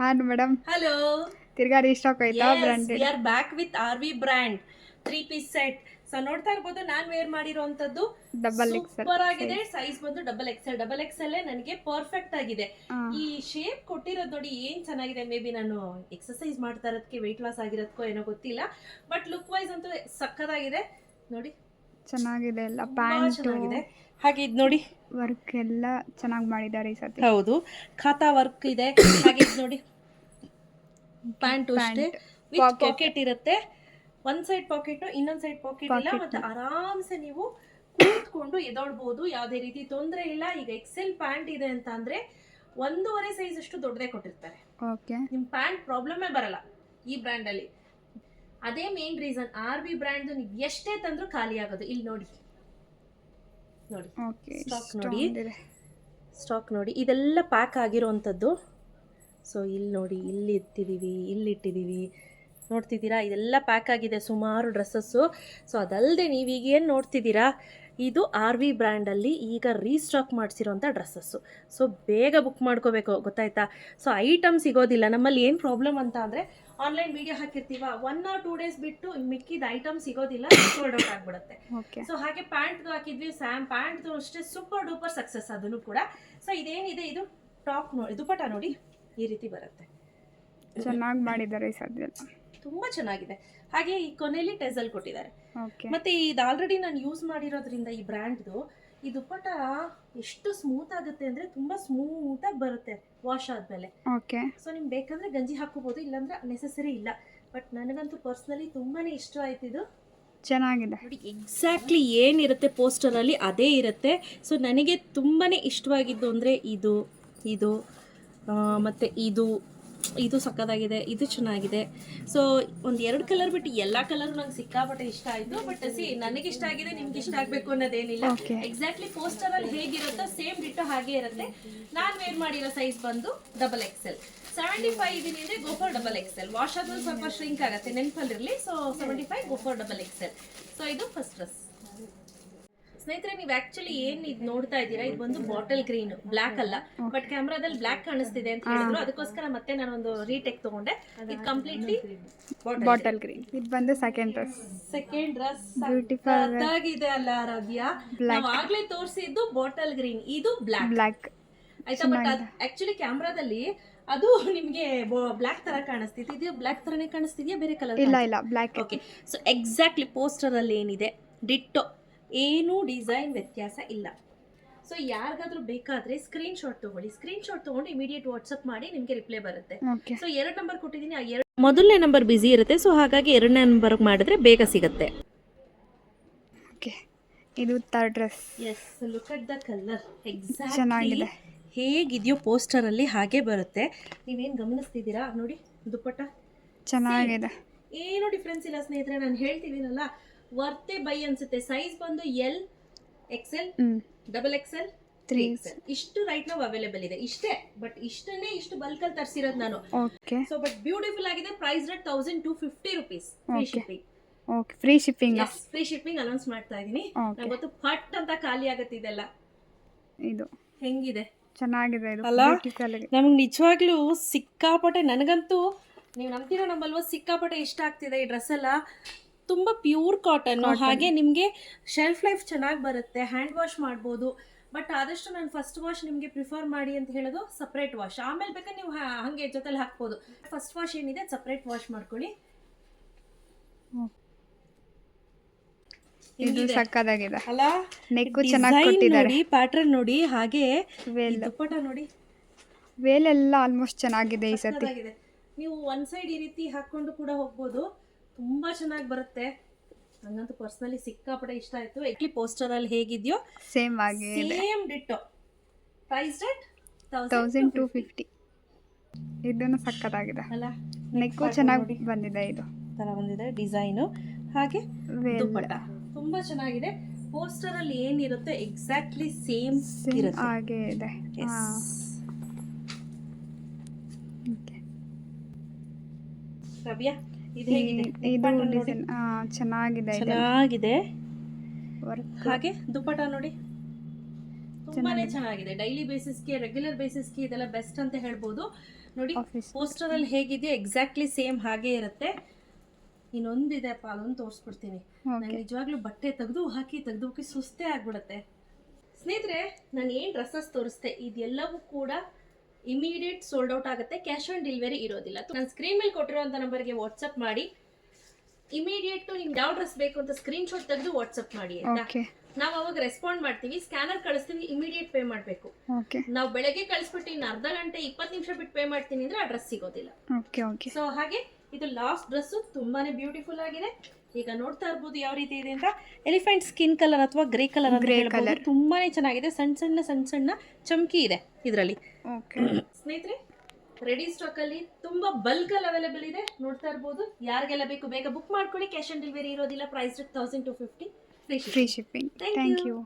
ಹಾಂ madam, hello. ತಿರ್ಗಾ restock ಆಯ್ತಾ V branded? Are back with RV brand 3 piece set. So ನೋಡ್ತಾ ಇರ್ಬೋದು ನಾನು ವೇರ್ ಮಾಡಿರೋಂಥದ್ದು ಡಬಲ್ ಎಕ್ಸೆಲ್ ಸೂಪರ್ ಆಗಿದೆ. ಸೈಜ್ ಬಂದು ಡಬಲ್ ಎಕ್ಸೆಲ್ ನನಗೆ ಪರ್ಫೆಕ್ಟ್ ಆಗಿದೆ. ಈ ಶೇಪ್ ಕೊಟ್ಟಿರೋದು ನೋಡಿ ಏನ್ ಚೆನ್ನಾಗಿದೆ. ಮೇ ಬಿ ನಾನು ಎಕ್ಸರ್ಸೈಸ್ ಮಾಡ್ತಾ ಇರೋದಕ್ಕೆ ವೆಯ್ಟ್ ಲಾಸ್ ಆಗಿರೋದಕ್ಕೋ ಏನೋ ಗೊತ್ತಿಲ್ಲ, ಬಟ್ ಲುಕ್ ವೈಸ್ ಅಂತೂ ಸಕ್ಕತ್ತಾಗಿದೆ ನೋಡಿ. ಚೆನ್ನಾಗಿದೆ, ಎಲ್ಲ ತುಂಬಾ ಪ್ಯಾಂಟ್ ಚೆನ್ನಾಗಿದೆ. ಹಾಗೆ ಇದು ನೋಡಿ, ವರ್ಕ್ ಎಲ್ಲ ಚೆನ್ನಾಗಿ ಮಾಡಿದ್ದಾರೆ ಈ ಸತಿ. ಹೌದು, ಖಾತಾ ವರ್ಕ್ ಇದೆ. ಹಾಗೆ ಇದು ನೋಡಿ, ಪ್ಯಾಂಟ್ ಅಷ್ಟೇ ವಿತ್ ಪಾಕೆಟ್ ಇರುತ್ತೆ. ಒಂದ್ ಸೈಡ್ ಪಾಕೆಟ್, ಇನ್ನೊಂದ್ ಸೈಡ್ ಪಾಕೆಟ್ ಇಲ್ಲ. ಮತ್ತೆ ಆರಾಮ್ಸೆ ನೀವು ಕೂತ್ಕೊಂಡು ಎದೊಳ್ಬಹುದು, ಯಾವುದೇ ರೀತಿ ತೊಂದರೆ ಇಲ್ಲ. ಈಗ ಎಕ್ಸೆಲ್ ಪ್ಯಾಂಟ್ ಇದೆ ಅಂತ ಅಂದ್ರೆ 1.5 ಸೈಜ್ ಅಷ್ಟು ದೊಡ್ಡದೇ ಕೊಟ್ಟಿರ್ತಾರೆ. ಓಕೆ, ನಿಮ್ ಪ್ಯಾಂಟ್ ಪ್ರಾಬ್ಲಮೇ ಬರಲ್ಲ ಈ ಬ್ರ್ಯಾಂಡ್ ಅಲ್ಲಿ. ಅದೇ ಮೇನ್ ರೀಸನ್ RV ಬ್ರ್ಯಾಂಡ್ ನೀವು ಎಷ್ಟೇ ತಂದ್ರೂ ಖಾಲಿ ಆಗೋದು. ಇಲ್ಲಿ ನೋಡಿ ನೋಡಿ, ಸ್ಟಾಕ್ ನೋಡಿ, ಇದೆಲ್ಲ ಪ್ಯಾಕ್ ಆಗಿರೋವಂಥದ್ದು. ಸೊ ಇಲ್ಲಿ ನೋಡಿ, ಇಲ್ಲಿ ಇಟ್ಟಿದ್ದೀವಿ ನೋಡ್ತಿದ್ದೀರಾ, ಇದೆಲ್ಲ ಪ್ಯಾಕ್ ಆಗಿದೆ, ಸುಮಾರು ಡ್ರೆಸ್ಸಸ್ಸು. ಸೊ ಅದಲ್ಲದೆ ನೀವೀಗ ಏನು ನೋಡ್ತಿದ್ದೀರಾ, ಇದು RV ಬ್ರ್ಯಾಂಡಲ್ಲಿ ಈಗ ರೀಸ್ಟಾಕ್ ಮಾಡಿಸಿರೋಂಥ ಡ್ರೆಸ್ಸಸ್ಸು. ಸೊ ಬೇಗ ಬುಕ್ ಮಾಡ್ಕೋಬೇಕು, ಗೊತ್ತಾಯ್ತಾ? ಸೊ ಐಟಮ್ ಸಿಗೋದಿಲ್ಲ ನಮ್ಮಲ್ಲಿ. ಏನು ಪ್ರಾಬ್ಲಮ್ ಅಂತ ಅಂದರೆ, ಆನ್ಲೈನ್ ವಿಡಿಯೋ ಹಾಕಿರ್ತೀವ, 1 or 2 ಡೇಸ್ ಬಿಟ್ಟು ಮಿಕ್ಕಿದ ಐಟಮ್ ಸಿಗೋದಿಲ್ಲ, ಸೋಲ್ಡ್ ಔಟ್ ಆಗಿಬಿಡುತ್ತೆ. ಸೊ ಹಾಗೆ ಪ್ಯಾಂಟ್ದು ಹಾಕಿದ್ವಿ, ಪ್ಯಾಂಟ್ದು ಅಷ್ಟೇ ಸೂಪರ್ ಡೂಪರ್ ಸಕ್ಸಸ್ ಅದನ್ನು ಕೂಡ. ಸೊ ಇದೇನಿದೆ, ಇದು ಟಾಪ್ ನೋಡಿ, ದುಪಟ್ಟ ನೋಡಿ ಈ ರೀತಿ ಬರುತ್ತೆ. ಚೆನ್ನಾಗಿ ಮಾಡಿದ್ದಾರೆ ಈ ಸದ್ಯ, ತುಂಬಾ ಚೆನ್ನಾಗಿದೆ. ಹಾಗೆ ಈ ಕೊನೆಯಲ್ಲಿ ಟೆಸಲ್ ಕೊಟ್ಟಿದ್ದಾರೆ. ಮತ್ತೆ ಇದು ಆಲ್ರೆಡಿ ನಾನು ಯೂಸ್ ಮಾಡಿರೋದ್ರಿಂದ ಈ ಬ್ರ್ಯಾಂಡ್ದು ಈ ದುಪ್ಪಟ್ಟ ಎಷ್ಟು ಸ್ಮೂತ್ ಆಗುತ್ತೆ ಅಂದ್ರೆ ತುಂಬಾ ಸ್ಮೂತ್ ಆಗಿ ಬರುತ್ತೆ ವಾಶ್ ಆದ್ಮೇಲೆ. ಸೊ ನಿಮ್ಗೆ ಬೇಕಂದ್ರೆ ಗಂಜಿ ಹಾಕೋಬಹುದು, ಇಲ್ಲಾಂದ್ರೆ ನೆಸೆಸರಿ ಇಲ್ಲ. ಬಟ್ ನನಗಂತೂ ಪರ್ಸನಲಿ ತುಂಬಾನೇ ಇಷ್ಟ ಆಯ್ತು. ಇದು ಚೆನ್ನಾಗಿದೆ ನೋಡಿ, ಎಕ್ಸಾಕ್ಟ್ಲಿ ಏನಿರುತ್ತೆ ಪೋಸ್ಟರ್ ಅಲ್ಲಿ ಅದೇ ಇರುತ್ತೆ. ಸೊ ನನಗೆ ತುಂಬಾನೇ ಇಷ್ಟವಾಗಿದ್ದು ಅಂದ್ರೆ ಇದು ಮತ್ತೆ ಇದು ಸಕ್ಕತ್ತಾಗಿದೆ, ಇದು ಚೆನ್ನಾಗಿದೆ. ಸೊ ಒಂದು 2 ಕಲರ್ ಬಿಟ್ಟು ಎಲ್ಲ ಕಲರ್ ನಂಗೆ ಸಿಕ್ಕಾಪಟ್ಟೆ ಇಷ್ಟ ಆಯಿತು. ಬಟ್ ನನಗೆ ಇಷ್ಟ ಆಗಿದೆ, ನಿಮ್ಗೆ ಇಷ್ಟ ಆಗಬೇಕು ಅನ್ನೋದೇನಿಲ್ಲ. ಎಕ್ಸಾಕ್ಟ್ಲಿ ಪೋಸ್ಟರ್ ಅಲ್ಲಿ ಹೇಗಿರುತ್ತೋ ಸೇಮ್ ಡಿಟ್ಟೋ ಹಾಗೆ ಇರುತ್ತೆ. ನಾನು ವೇರ್ ಮಾಡಿರೋ ಸೈಜ್ ಬಂದು ಡಬಲ್ ಎಕ್ಸೆಲ್. 75 ಇದೀನಿ ಅಂದ್ರೆ go for double XL. Wash ಆದ್ಮೇಲೆ ಸ್ವಲ್ಪ ಶ್ರಿಂಕ್ ಆಗುತ್ತೆ, ನೆನಪಲ್ಲಿರಲಿ. So 75 go for double XL. So ಇದು ಫಸ್ಟ್ ಡ್ರೆಸ್. ಸ್ನೇಹಿತರೆ, ನೀವು ಆಕ್ಚುಲಿ ಏನ್ ಇದು ನೋಡ್ತಾ ಇದ್ದೀರಾ, ಇದು ಬಂದು ಬಾಟಲ್ ಗ್ರೀನ್, ಬ್ಲಾಕ್ ಅಲ್ಲ. ಬಟ್ ಕ್ಯಾಮ್ರಾದಲ್ಲಿ ಬ್ಲಾಕ್ ಕಾಣಿಸ್ತಿದೆ ಅಂತ ಹೇಳಿದ್ರು, ಅದಕ್ಕೋಸ್ಕರ ಮತ್ತೆ ನಾನು ಒಂದು ರೀಟೇಕ್ ತಗೊಂಡೆ. ಇದು ಕಂಪ್ಲೀಟ್ಲಿ ಬಾಟಲ್ ಗ್ರೀನ್. ಇದು ಬಂದು ಸೆಕೆಂಡ್ ಡ್ರೆಸ್ ಬ್ಯೂಟಿಫುಲ್ ಆಗಿದೆ ಅಲ್ಲ ಆರಾಧ್ಯ? ನಾವು ಆಗ್ಲೇ ತೋರಿಸಿದ್ದು ಬಾಟಲ್ ಗ್ರೀನ್, ಇದು ಬ್ಲಾಕ್ ಆಯ್ತಾ? ಬಟ್ ಆಕ್ಚುಲಿ ಕ್ಯಾಮ್ರಾದಲ್ಲಿ ಅದು ನಿಮ್ಗೆ ಬ್ಲಾಕ್ ತರ ಕಾಣಿಸ್ತಿದೆ, ಇದು ಬ್ಲಾಕ್ ತರನೇ ಕಾಣಿಸ್ತಿದ್ಯಾ, ಬೇರೆ ಕಲರ್? ಇಲ್ಲ, black. Okay, so exactly poster ಅಲ್ಲಿ ಏನಿದೆ ಡಿಟ್ಟೋ, ಏನೂ ಡಿಸೈನ್ ವ್ಯತ್ಯಾಸ ಇಲ್ಲ. ಸೊ ಯಾರಿಗಾದ್ರೂ ಬೇಕಾದ್ರೆ ಸ್ಕ್ರೀನ್ ಶಾಟ್ ತಗೊಂಡು ಇಮಿಡಿಯೇಟ್ ವಾಟ್ಸಪ್ ಮಾಡಿ, ನಿಮಗೆ ರಿಪ್ಲೈ ಬರುತ್ತೆ. ಸೊ 2 ನಂಬರ್ ಕೊಟ್ಟಿದ್ದೀನಿ, ಆ 2 ಮೊದಲನೇ ನಂಬರ್ ಬಿಸಿ ಇರುತ್ತೆ. ಸೊ ಹಾಗಾಗಿ 2ನೇ ನಂಬರ್ ಮಾಡಿದ್ರೆ ಬೇಗ ಸಿಗುತ್ತೆ. ಓಕೆ, ಇದು third dress. Yes, look at the colour. Exactly ಹೇಗಿದೆಯೋ ಪೋಸ್ಟರ್ ಅಲ್ಲಿ ಹಾಗೆ ಬರುತ್ತೆ. ನೀವೇನು ಗಮನಿಸ್ತಿದ್ದೀರಾ ನೋಡಿ, ದುಪ್ಪಟ್ಟ ಚೆನ್ನಾಗಿದೆ, ಏನು ಡಿಫ್ರೆನ್ಸ್ ಇಲ್ಲ ಸ್ನೇಹಿತರೆ. ನಾನು ಹೇಳ್ತಿದ್ದೀನಲ್ಲ, ವರ್ತೆ ಬೈ ಅನ್ಸುತ್ತೆ. ಸೈಜ್ ಬಂದು L, XL, double XL, 3XL ಇಷ್ಟು ರೈಟ್ ನಾವು ಅವೈಲೇಬಲ್ ಇದೆ. ಇಷ್ಟೇ, ಬಟ್ ಇಷ್ಟನ್ನೇ ಇಷ್ಟು ಬಲ್ಕ್ ಅಲ್ಲಿ ತರಿಸಿರೋದು ನಾನು. ಸೊ ಬಟ್ ಬ್ಯೂಟಿಫುಲ್ ಆಗಿದೆ. Price rate 1250 rupees. Free shipping. Okay, free shipping. Free shipping announce ಮಾಡ್ತಾ ಇದೀನಿ. ಇವತ್ತು ಫಟ್ ಅಂತ ಖಾಲಿ ಆಗುತ್ತೆ ಇದೆಲ್ಲ. ಇದು ಹೆಂಗಿದೆ, ಚೆನ್ನಾಗಿದೆ ಇದು ಅಲ್ಲ? ನಮ್ಗೆ ನಿಜವಾಗ್ಲೂ ಸಿಕ್ಕಾಪಟ್ಟೆ, ನನಗಂತೂ ನೀವು ನಂಬ್ತೀರಾ ನಂಬಲ್ವಾ, ಸಿಕ್ಕಾಪಟ್ಟೆ ಇಷ್ಟ ಆಗ್ತಿದೆ ಈ ಡ್ರೆಸ್ ಎಲ್ಲ. ತುಂಬ ಪ್ಯೂರ್ ಕಾಟನ್. ಹಾಗೆ ನಿಮಗೆ ಶೆಲ್ಫ್ ಲೈಫ್ ಚೆನ್ನಾಗಿ ಬರುತ್ತೆ, ಹ್ಯಾಂಡ್ ವಾಶ್ ಮಾಡ್ಬೋದು. ಬಟ್ ಆದಷ್ಟು ನಾನು ಫಸ್ಟ್ ವಾಶ್ ನಿಮಗೆ ಪ್ರಿಫರ್ ಮಾಡಿ ಅಂತ ಹೇಳೋದು, ಸಪ್ರೇಟ್ ವಾಶ್. ಆಮೇಲೆ ಬೇಕಾದ್ರೆ ನೀವು ಹಾಗೆ ಜೊತೆಲಿ ಹಾಕ್ಬೋದು. ಫಸ್ಟ್ ವಾಶ್ ಏನಿದೆ ಸಪ್ರೇಟ್ ವಾಶ್ ಮಾಡ್ಕೊಳ್ಳಿ. ಇದು ಸಕ್ಕತ್ತಾಗಿದೆ ಅಲ್ಲ? ನೆಕ್ ಚೆನ್ನಾಗಿ ಕೊಟ್ಟಿದ್ದಾರೆ, ಪ್ಯಾಟರ್ನ್ ನೋಡಿ. ಹಾಗೆ ದುಪ್ಪಟ್ಟ ನೋಡಿ, ವೇಲ್ ಎಲ್ಲ ಆಲ್ಮೋಸ್ಟ್ ಚೆನ್ನಾಗಿದೆ ಈ ಸತಿ. ನೀವು ಒನ್ ಸೈಡ್ ಈ ರೀತಿ ಹಾಕೊಂಡು ಕೂಡ ಹೋಗ್ಬೋದು, ತುಂಬಾ ಚೆನ್ನಾಗಿ ಬರುತ್ತೆ. ನಂಗಂತೂ ಪರ್ಸನಲಿ ಸಿಕ್ಕಾಪಟ್ಟೆ ಇಷ್ಟ ಆಯ್ತು. ಎಕ್ಲಿ ಪೋಸ್ಟರ್ ಅಲ್ಲಿ ಹೇಗಿದೆಯೋ ಸೇಮ್ ಆಗಿ ಸೇಮ್ ಡಿಟ್ಟೋ. Price rate 1250. ಇದನ್ನು ಸಕ್ಕತ್ತಾಗಿದೆ ಅಲ್ಲ? ನೆಕ್ ಚೆನ್ನಾಗಿ ಬಂದಿದೆ, ಇದು ತರ ಬಂದಿದೆ ಡಿಸೈನು. ಹಾಗೆ ದುಪ್ಪಟ್ಟ ತುಂಬಾ ಚೆನ್ನಾಗಿದೆ. ಪೋಸ್ಟರ್ ಅಲ್ಲಿ ಏನಿರುತ್ತೆ ಎಕ್ಸಾಕ್ಟ್ಲಿ ಸೇಮ್ ಇರುತ್ತೆ, ಹಾಗೆ ಇದೆ. ರವ್ಯಾ, ಇದು ಚೆನ್ನಾಗಿದೆ ಚೆನ್ನಾಗಿದೆ. ಹಾಗೆ ದುಪ್ಪಟ್ಟ ನೋಡಿ, ತುಂಬಾನೇ ಚೆನ್ನಾಗಿದೆ. ಡೈಲಿ ಬೇಸಿಸ್ಗೆ, ರೆಗ್ಯುಲರ್ ಬೇಸಿಸ್ಗೆ ಇದೆಲ್ಲ ಬೆಸ್ಟ್ ಅಂತ ಹೇಳ್ಬೋದು. ನೋಡಿ ಆಫೀಸ್ ಪೋಸ್ಟರ್ ಅಲ್ಲಿ ಹೇಗಿದೆಯೋ ಎಕ್ಸಾಕ್ಟ್ಲಿ ಸೇಮ್ ಹಾಗೆ ಇರುತ್ತೆ. ಇನ್ನೊಂದಿದೆ ಅಪ್ಪ, ಅದೊಂದು ತೋರಿಸ್ಬಿಡ್ತೀನಿ. ನಂಗೆ ನಿಜವಾಗ್ಲೂ ಬಟ್ಟೆ ತೆಗೆದು ಹಾಕಿ ಸುಸ್ತೇ ಆಗ್ಬಿಡುತ್ತೆ. ಸ್ನೇಹಿತರೆ, ನಾನು ಏನು ಡ್ರೆಸ್ಸಸ್ ತೋರಿಸ್ತೆ ಇದೆಲ್ಲವೂ ಕೂಡ ಇಮಿಡಿಯೇಟ್ ಸೋಲ್ಡ್ ಔಟ್ ಆಗುತ್ತೆ. ಕ್ಯಾಶ್ ಆನ್ ಡೆಲಿವರಿ ಇರೋದಿಲ್ಲ. ನಾನು ಸ್ಕ್ರೀನ್ ಮೇಲೆ ಕೊಟ್ಟಿರೋಂಥ ನಂಬರ್ಗೆ ವಾಟ್ಸಪ್ ಮಾಡಿ ಇಮಿಡಿಯೇಟ್ ನಿಮ್ಗೆ ಯಾವ ಡ್ರೆಸ್ ಬೇಕು ಅಂತ ಸ್ಕ್ರೀನ್ ಶಾಟ್ ತೆಗೆದು ವಾಟ್ಸಪ್ ಮಾಡಿ ಆಯ್ತಾ. ನಾವು ಅವಾಗ ರೆಸ್ಪಾಂಡ್ ಮಾಡ್ತೀವಿ, ಸ್ಕ್ಯಾನರ್ ಕಳಿಸ್ತೀವಿ, ಇಮಿಡಿಯೇಟ್ ಪೇ ಮಾಡಬೇಕು. ನಾವು ಬೆಳಗ್ಗೆ ಕಳಿಸ್ಬಿಟ್ಟು ಇನ್ನು ಅರ್ಧ ಗಂಟೆ 20 ನಿಮಿಷ ಬಿಟ್ಟು ಪೇ ಮಾಡ್ತೀನಿ ಅಂದ್ರೆ ಆ ಡ್ರೆಸ್ ಸಿಗೋದಿಲ್ಲ. ಸೊ ಹಾಗೆ ಇದು ಲಾಸ್ಟ್ ಡ್ರೆಸ್ ತುಂಬಾನೇ ಬ್ಯೂಟಿಫುಲ್ ಆಗಿದೆ. ಈಗ ನೋಡ್ತಾ ಇರ್ಬೋದು ಯಾವ ರೀತಿ ಇದೆ ಅಂತ. ಎಲಿಫೆಂಟ್ ಸ್ಕಿನ್ ಕಲರ್ ಅಥವಾ ಗ್ರೇ ಕಲರ್ ಅಂತ ಹೇಳ್ಬೋದು. ತುಂಬಾನೇ ಚೆನ್ನಾಗಿದೆ. ಸಣ್ಣ ಸಣ್ಣ ಚಮಕಿ ಇದೆ ಇದರಲ್ಲಿ. ಸ್ನೇಹಿತರೆ, ರೆಡಿ ಸ್ಟಾಕ್ ಅಲ್ಲಿ ತುಂಬಾ ಬಲ್ಕ್ ಅಲ್ಲಿ ಅವೈಲೇಬಲ್ ಇದೆ. ನೋಡ್ತಾ ಇರ್ಬೋದು. ಯಾರಿಗೆಲ್ಲ ಬೇಕು ಬೇಗ ಬುಕ್ ಮಾಡ್ಕೊಳ್ಳಿ. ಕ್ಯಾಶ್ ಆನ್ ಡೆಲಿವರಿ ಇರೋದಿಲ್ಲ. Price 1250, free shipping. Thank you.